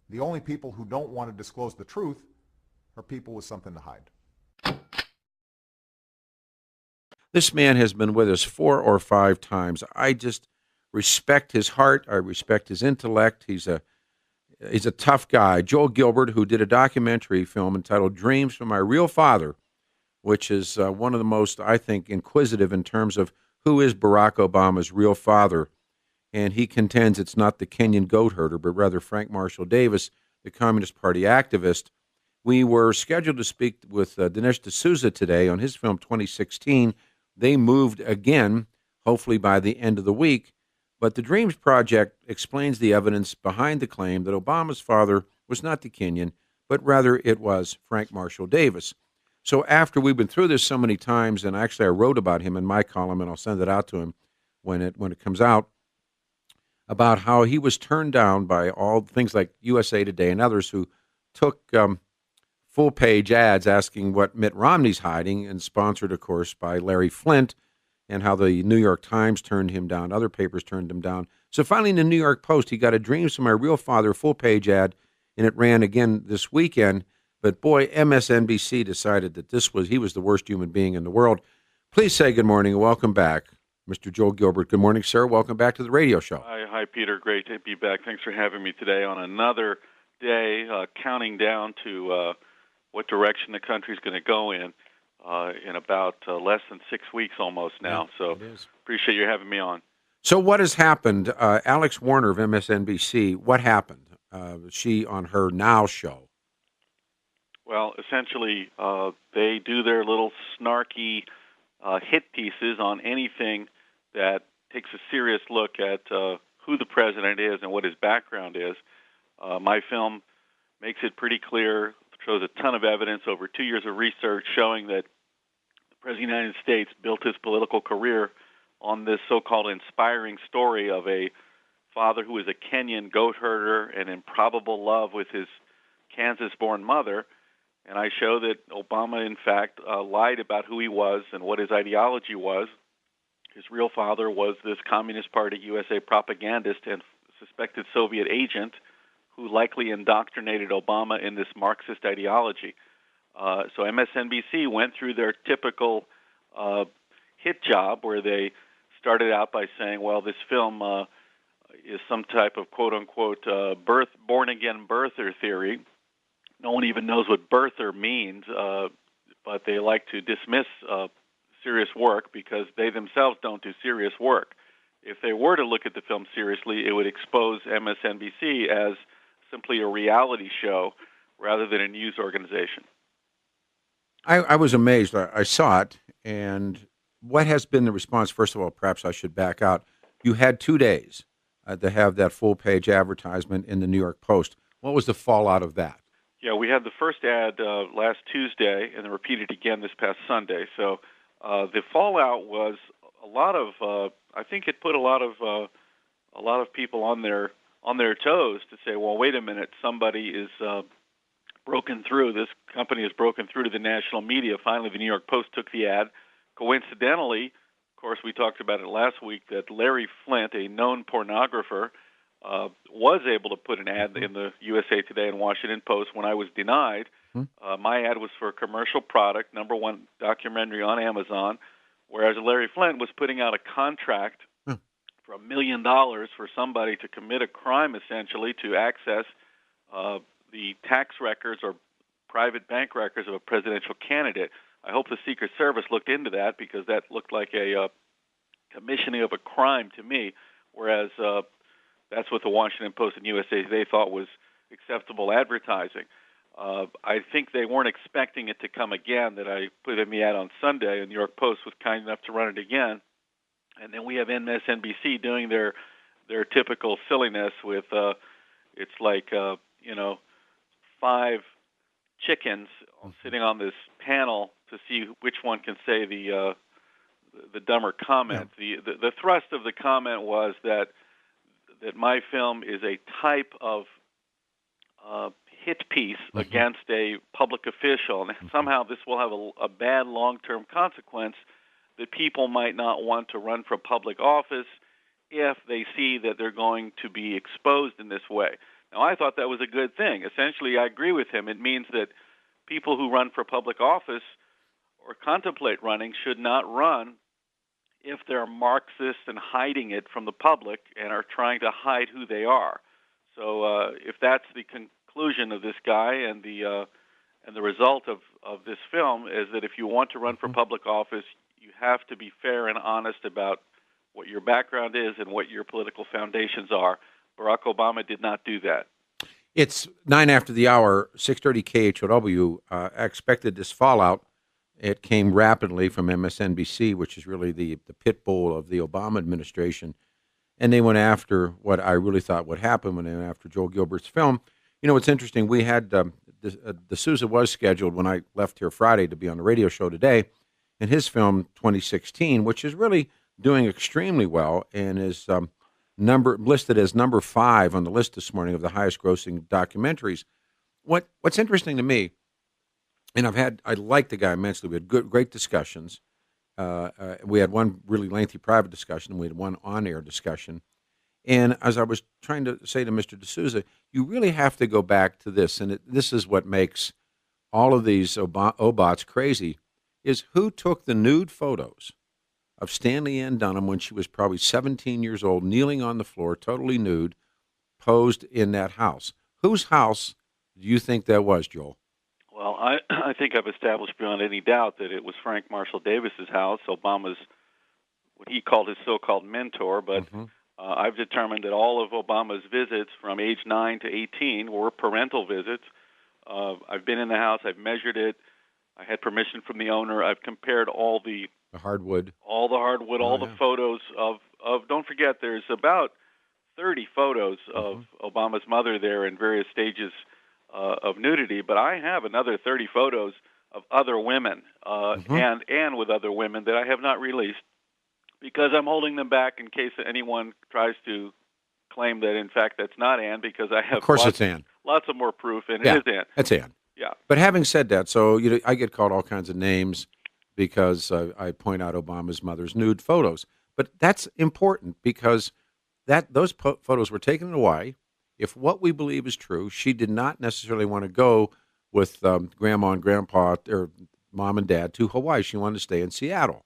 The only people who don't want to disclose the truth are people with something to hide. This man has been with us 4 or 5 times. I just respect his heart. I respect his intellect. He's a tough guy. Joel Gilbert, who did a documentary film entitled "Dreams from My Real Father," which is one of the most, I think, inquisitive in terms of who is Barack Obama's real father. And he contends it's not the Kenyan goat herder, but rather Frank Marshall Davis, the Communist Party activist. We were scheduled to speak with Dinesh D'Souza today on his film 2016. They moved again, hopefully by the end of the week. But the Dreams Project explains the evidence behind the claim that Obama's father was not the Kenyan, but rather it was Frank Marshall Davis. So after we've been through this so many times, and actually I wrote about him in my column, and I'll send it out to him when it comes out, about how he was turned down by all things like USA Today and others who took full-page ads asking what Mitt Romney's hiding, and sponsored, of course, by Larry Flint, and how the New York Times turned him down, other papers turned him down. So finally in the New York Post, he got a "Dreams from My Real Father" full-page ad, and it ran again this weekend. But boy, MSNBC decided that he was the worst human being in the world. Please say good morning and welcome back, Mr. Joel Gilbert. Good morning, sir. Welcome back to the radio show. Hi, Peter. Great to be back. Thanks for having me today on another day, counting down to what direction the country's going to go in about less than 6 weeks almost now. Yeah, so appreciate you having me on. So what has happened? Alex Warner of MSNBC, what happened? She on her Now show. Well, essentially, they do their little snarky hit pieces on anything that takes a serious look at who the president is and what his background is. My film makes it pretty clear, shows a ton of evidence over 2 years of research showing that the President of the United States built his political career on this so-called inspiring story of a father who was a Kenyan goat herder and in probable love with his Kansas-born mother. And I show that Obama, in fact, lied about who he was and what his ideology was. His real father was this Communist Party USA propagandist and suspected Soviet agent who likely indoctrinated Obama in this Marxist ideology. So MSNBC went through their typical hit job where they started out by saying, well, this film is some type of quote-unquote born-again birther theory. No one even knows what birther means, but they like to dismiss serious work because they themselves don't do serious work. If they were to look at the film seriously, it would expose MSNBC as simply a reality show rather than a news organization. I was amazed. I saw it, and what has been the response? First of all, perhaps I should back out. You had 2 days to have that full-page advertisement in the New York Post. What was the fallout of that? Yeah, we had the first ad last Tuesday and then repeated again this past Sunday. So the fallout was a lot of. I think it put a lot of people on their toes to say, well, wait a minute, somebody is broken through. This company has broken through to the national media. Finally, the New York Post took the ad. Coincidentally, of course, we talked about it last week, that Larry Flint, a known pornographer, was able to put an ad in the USA Today and Washington Post when I was denied. My ad was for a commercial product, #1 documentary on Amazon, whereas Larry Flint was putting out a contract for $1 million for somebody to commit a crime, essentially, to access the tax records or private bank records of a presidential candidate. I hope the Secret Service looked into that because that looked like a commissioning of a crime to me, whereas that's what the Washington Post and USA Today thought was acceptable advertising. I think they weren't expecting it to come again, that I put in the ad on Sunday, and the New York Post was kind enough to run it again. And then we have MSNBC doing their typical silliness with, it's like, 5 chickens sitting on this panel to see which one can say the dumber comment. Yeah. The thrust of the comment was that my film is a type of hit piece against a public official, and somehow this will have a bad long-term consequence that people might not want to run for public office if they see that they're going to be exposed in this way. Now, I thought that was a good thing. Essentially, I agree with him. It means that people who run for public office or contemplate running should not run if they're Marxists and hiding it from the public and are trying to hide who they are. So if that's the conclusion of this guy and the result of this film is that if you want to run for public office, you have to be fair and honest about what your background is and what your political foundations are. Barack Obama did not do that. It's 9 after the hour, 6:30 KHOW. I expected this fallout. It came rapidly from MSNBC, which is really the pit bull of the Obama administration. And they went after what I really thought would happen when they went after Joel Gilbert's film. You know, it's interesting. We had D'Souza was scheduled when I left here Friday to be on the radio show today, and his film 2016, which is really doing extremely well and is listed as number 5 on the list this morning of the highest grossing documentaries. What's interesting to me, and I like the guy immensely. We had great discussions. We had one really lengthy private discussion, and we had one on-air discussion. And as I was trying to say to Mr. D'Souza, you really have to go back to this, and this is what makes all of these Obots crazy, is who took the nude photos of Stanley Ann Dunham when she was probably 17 years old, kneeling on the floor, totally nude, posed in that house. Whose house do you think that was, Joel? Well, I think I've established beyond any doubt that it was Frank Marshall Davis's house, Obama's, what he called his so-called mentor, but I've determined that all of Obama's visits from age 9 to 18 were parental visits. I've been in the house, I've measured it, I had permission from the owner, I've compared all the hardwood, all the photos of, don't forget, there's about 30 photos of Obama's mother there in various stages of nudity, but I have another 30 photos of other women and with other women that I have not released because I'm holding them back in case anyone tries to claim that, in fact, that's not Ann, because I have it's Ann. Lots of more proof, and it is Ann. It's Ann. Yeah. But having said that, so I get called all kinds of names because I point out Obama's mother's nude photos. But that's important because those photos were taken in Hawaii. If what we believe is true, she did not necessarily want to go with Grandma and Grandpa or Mom and Dad to Hawaii. She wanted to stay in Seattle.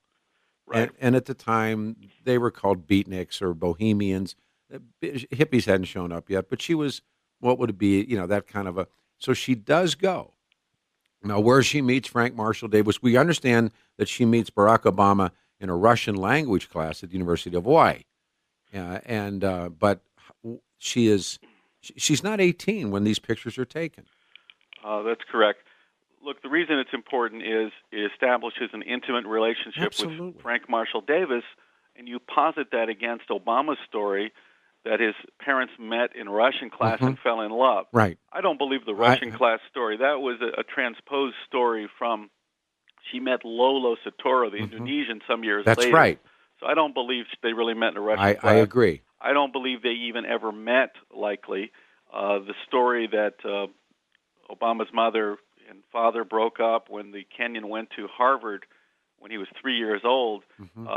Right. And at the time, they were called beatniks or bohemians. Hippies hadn't shown up yet, but she was, what would it be, that kind of a... So she does go. Now, where she meets Frank Marshall Davis, we understand that she meets Barack Obama in a Russian language class at the University of Hawaii. But she's not 18 when these pictures are taken. That's correct. Look, the reason it's important is it establishes an intimate relationship with Frank Marshall Davis, and you posit that against Obama's story that his parents met in Russian class and fell in love. Right. I don't believe the Russian class story. That was a transposed story from, she met Lolo Soetoro, the Indonesian, some years later. That's right. So I don't believe they really met in a Russian class. I agree. I don't believe they even ever met, likely. The story that Obama's mother and father broke up when the Kenyan went to Harvard when he was 3 years old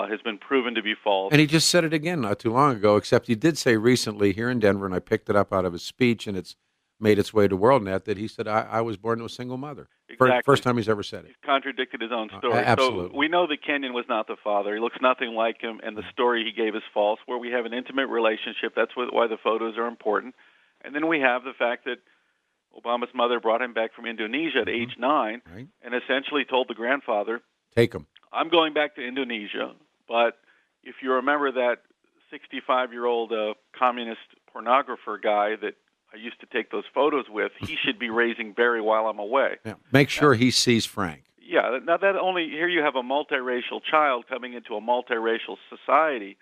has been proven to be false. And he just said it again not too long ago, except he did say recently here in Denver, and I picked it up out of his speech, and it's made its way to WorldNet, that he said, I was born to a single mother. Exactly. First time he's ever said it. He's contradicted his own story. Absolutely. So we know that Kenyan was not the father. He looks nothing like him, and the story he gave is false, where we have an intimate relationship. That's why the photos are important. And then we have the fact that Obama's mother brought him back from Indonesia at age 9 and essentially told the grandfather, take him. I'm going back to Indonesia, but if you remember that 65-year-old communist pornographer guy that I used to take those photos with, he should be raising Barry while I'm away. Yeah. Make sure he sees Frank. Yeah. Now, here you have a multiracial child coming into a multiracial society,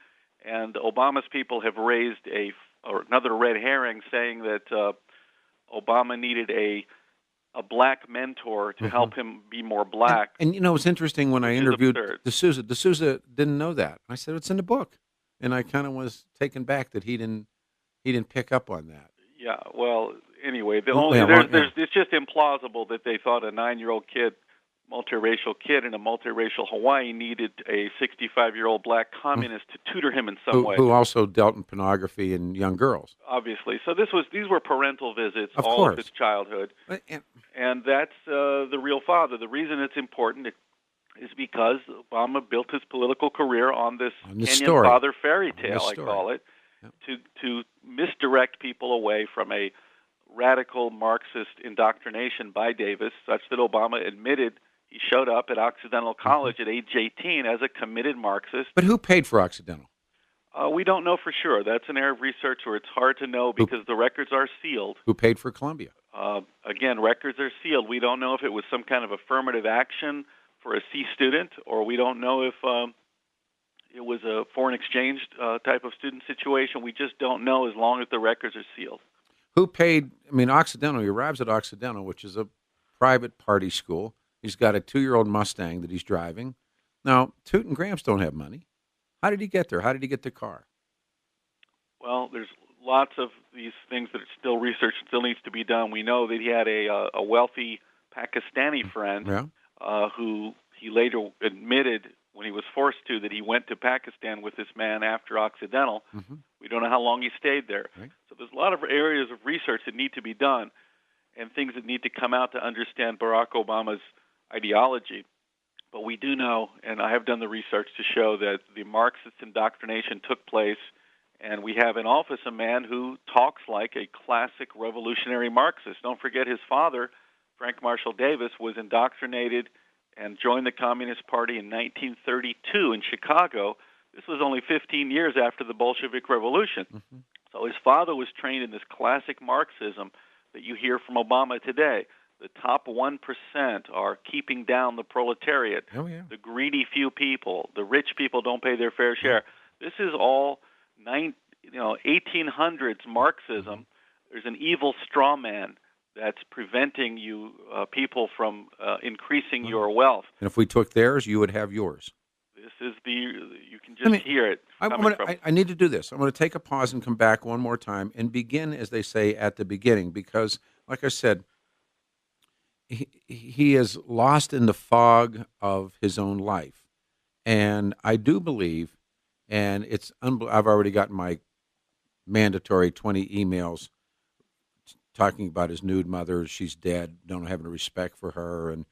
and Obama's people have raised another red herring saying that Obama needed a black mentor to help him be more black. And it's interesting, when I interviewed D'Souza didn't know that. I said, it's in the book. And I kind of was taken back that he didn't pick up on that. Yeah, well, anyway, it's just implausible that they thought a 9-year-old kid multiracial kid in a multiracial Hawaii needed a 65-year-old black communist to tutor him in some way. Who also dealt in pornography and young girls. Obviously. So these were parental visits Of all course. of his childhood. And, And that's the real father. The reason it's important is because Obama built his political career on this Kenyan story. father fairy tale, I story. call it, Yep. to misdirect people away from a radical Marxist indoctrination by Davis, such that Obama admitted he showed up at Occidental College at age 18 as a committed Marxist. But who paid for Occidental? We don't know for sure. That's an area of research where it's hard to know because the records are sealed. Who paid for Columbia? Again, records are sealed. We don't know if it was some kind of affirmative action for a C student, or we don't know if it was a foreign exchange type of student situation. We just don't know as long as the records are sealed. Who paid? I mean, Occidental, he arrives at Occidental, which is a private party school. He's got a 2-year-old Mustang that he's driving. Now, Toot and Gramps don't have money. How did he get there? How did he get the car? Well, there's lots of these things that are still research still needs to be done. We know that he had a wealthy Pakistani friend who he later admitted when he was forced to that he went to Pakistan with this man after Occidental. Mm-hmm. We don't know how long he stayed there. Right. So there's a lot of areas of research that need to be done and things that need to come out to understand Barack Obama's ideology. But we do know, and I have done the research to show that the Marxist indoctrination took place, and we have in office a man who talks like a classic revolutionary Marxist. Don't forget his father, Frank Marshall Davis, was indoctrinated and joined the Communist Party in 1932 in Chicago. This was only 15 years after the Bolshevik Revolution. Mm-hmm. So his father was trained in this classic Marxism that you hear from Obama today. The top 1% are keeping down the proletariat, the greedy few people, the rich people don't pay their fair share. This is all 1800s Marxism. There's an evil straw man that's preventing you people from increasing your wealth. And if we took theirs, you would have yours. This is you can just hear it. I need to do this. I'm going to take a pause and come back one more time and begin, as they say, at the beginning, because, like I said, he is lost in the fog of his own life. And I do believe, and I've already gotten my mandatory 20 emails talking about his nude mother. She's dead. Don't have any respect for her. And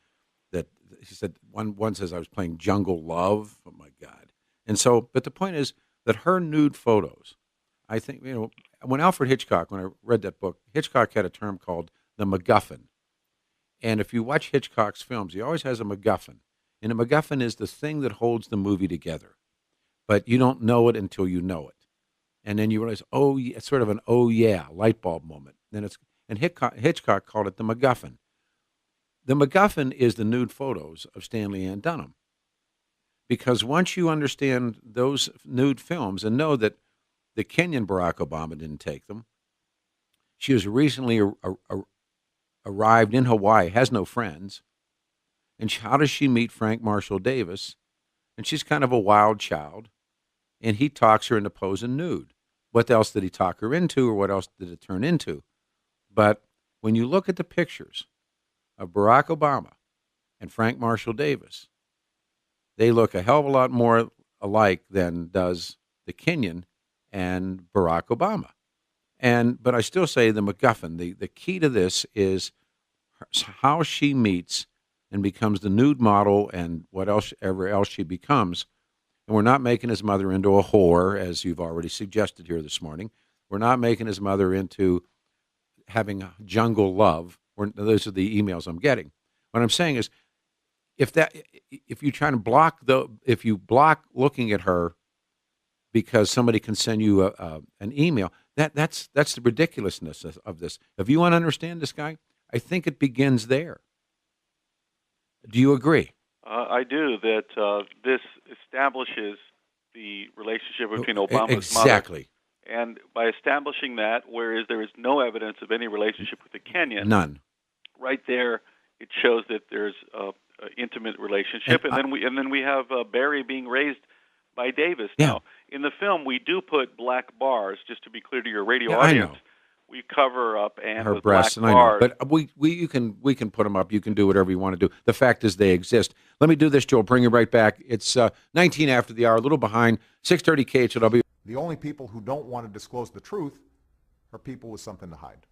that he said, one says I was playing Jungle Love. Oh, my God. And so, but the point is that her nude photos, I think, when Alfred Hitchcock, when I read that book, Hitchcock had a term called the MacGuffin. And if you watch Hitchcock's films, he always has a MacGuffin. And a MacGuffin is the thing that holds the movie together. But you don't know it until you know it. And then you realize, it's sort of an light bulb moment. And Hitchcock called it the MacGuffin. The MacGuffin is the nude photos of Stanley Ann Dunham. Because once you understand those nude films and know that the Kenyan Barack Obama didn't take them, she was recently arrived in Hawaii, has no friends, and how does she meet Frank Marshall Davis? And she's kind of a wild child, and he talks her into posing nude. What else did he talk her into, or what else did it turn into? But when you look at the pictures of Barack Obama and Frank Marshall Davis, they look a hell of a lot more alike than does the Kenyan and Barack Obama. But I still say the MacGuffin, the key to this is how she meets and becomes the nude model and whatever else she becomes. And we're not making his mother into a whore, as you've already suggested here this morning. We're not making his mother into having jungle love. Those are the emails I'm getting. What I'm saying is, if you try to if you block looking at her because somebody can send you an email, that's the ridiculousness of this. If you want to understand this guy, I think it begins there. Do you agree? I do, that this establishes the relationship between Obama's mother. Exactly. And by establishing that, whereas there is no evidence of any relationship with the Kenyan, none. Right there, it shows that there's an intimate relationship. And then we have Barry being raised by Davis. Yeah. Now, in the film, we do put black bars, just to be clear to your radio audience. I know. we cover up and her with breasts, black and I know, bars. but we can put them up. You can do whatever you want to do. The fact is, they exist. Let me do this, Joe. Bring you right back. It's 19 after the hour, a little behind. 6:30 KHLW. The only people who don't want to disclose the truth are people with something to hide.